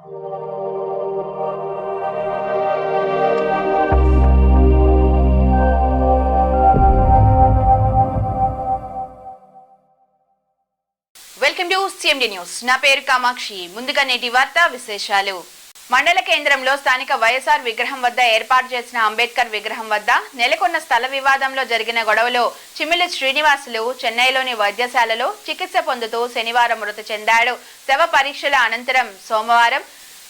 Welcome to CMD news. నా పేరు కామాక్షి. ముందుగా నేటి వార్తా విశేషాలు. మండల కేంద్రంలో స్థానిక వైఎస్ఆర్ విగ్రహం వద్ద ఏర్పాటు చేసిన అంబేద్కర్ విగ్రహం వద్ద నెలకొన్న స్థల వివాదంలో జరిగిన గొడవలో చిమ్మిలి శ్రీనివాసులు చెన్నైలోని వైద్యశాలలో చికిత్స పొందుతూ శనివారం మృతి చెందాడు. శవ పరీక్షల అనంతరం సోమవారం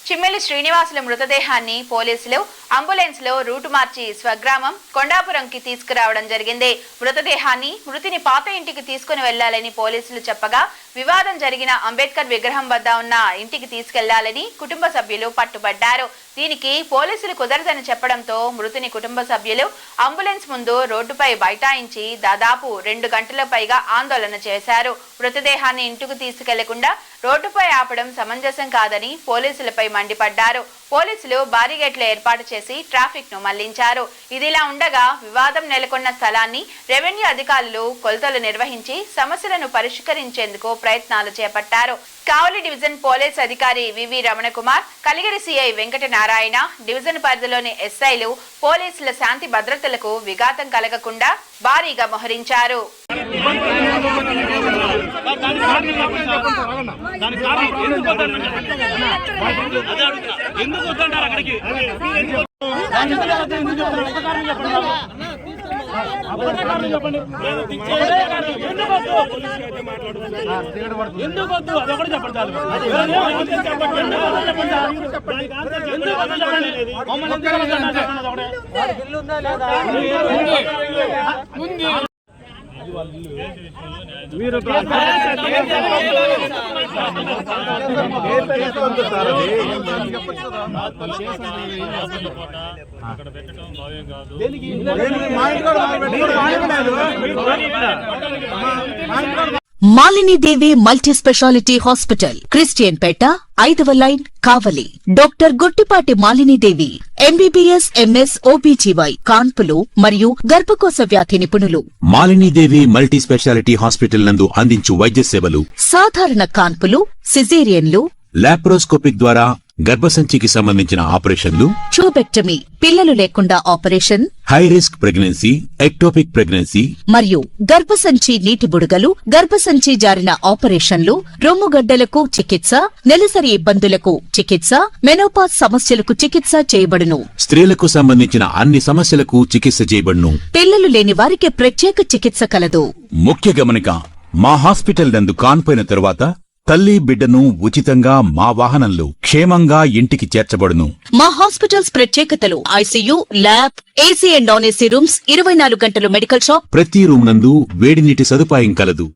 చిమ్మిలి శ్రీనివాసుల మృతదేహాన్ని పోలీసులు అంబులెన్స్ లో రూటు మార్చి స్వగ్రామం కొండాపురంకి తీసుకురావడం జరిగింది. మృతదేహాన్ని మృతిని పాత ఇంటికి తీసుకుని వెళ్లాలని పోలీసులు చెప్పగా వివాదం జరిగిన అంబేద్కర్ విగ్రహం వద్ద ఉన్న ఇంటికి తీసుకెళ్లాలని కుటుంబ సభ్యులు పట్టుబడ్డారు. దీనికి పోలీసులు కుదరదని చెప్పడంతో మృతిని కుటుంబ సభ్యులు అంబులెన్స్ ముందు రోడ్డుపై బైఠాయించి దాదాపు 2 గంటల పైగా ఆందోళన చేశారు. మృతదేహాన్ని ఇంటికి తీసుకెళ్లకుండా రోడ్డుపై ఆపడం సమంజసం కాదని పోలీసులపై మండిపడ్డారు. పోలీసులు బారిగేట్లు ఏర్పాటు చేసి ట్రాఫిక్ ను మళ్లించారు. ఇదిలా ఉండగా వివాదం నెలకొన్న స్థలాన్ని రెవెన్యూ అధికారులు కొలతలు నిర్వహించి సమస్యలను పరిష్కరించేందుకు ప్రయత్నాలు చేపట్టారు. కావలి డివిజన్ పోలీస్ అధికారి వివి రమణకుమార్, కలిగిరి సిఐ వెంకట నారాయణ, డివిజన్ పరిధిలోని ఎస్ఐలు పోలీసుల శాంతి భద్రతలకు విఘాతం కలగకుండా భారీగా మోహరించారు. మీరు Malini Devi multi specialty hospital, Christian Peta, 5వ line, Kavali. Doctor Guttipati Malinidevi, MBBS, MS, OBGY, కాన్పులు మరియు గర్భకోశ వ్యాధి నిపుణులు. మాలినీదేవి మల్టీ స్పెషాలిటీ హాస్పిటల్ నందు అందించు వైద్య సేవలు: సాధారణ కాన్పులు, సిజేరియన్లు, లాప్రోస్కోపిక్ ద్వారా గర్భసంచికి సంబంధించిన ఆపరేషన్లు, ట్యూబెక్టమీ, పిల్లలు లేకుండా operation, high risk pregnancy, ectopic pregnancy మరియు గర్భసంచి నీటి బుడగలు, గర్భసంచి జారిన ఆపరేషన్లు, రొమ్ముగడ్డలకు చికిత్స, నెలసరి ఇబ్బందులకు చికిత్స, మెనోపాజ్ సమస్యలకు చికిత్స చేయబడును. స్త్రీలకు సంబంధించిన అన్ని సమస్యలకు చికిత్స చేయబడును. పిల్లలు లేని వారికి ప్రత్యేక చికిత్స కలదు. ముఖ్య గమనిక: మా హాస్పిటల్ నందు కాన్పోయిన తరువాత తల్లి బిడ్డను ఉచితంగా మా వాహనంలో క్షేమంగా ఇంటికి చేర్చబడును. మా హాస్పిటల్స్ ప్రత్యేకతలు: ICU, lab, AC and non AC rooms, 24 గంటలు మెడికల్ షాప్, ప్రతి రూమ్ నందు వేడి నీటి సదుపాయం కలదు.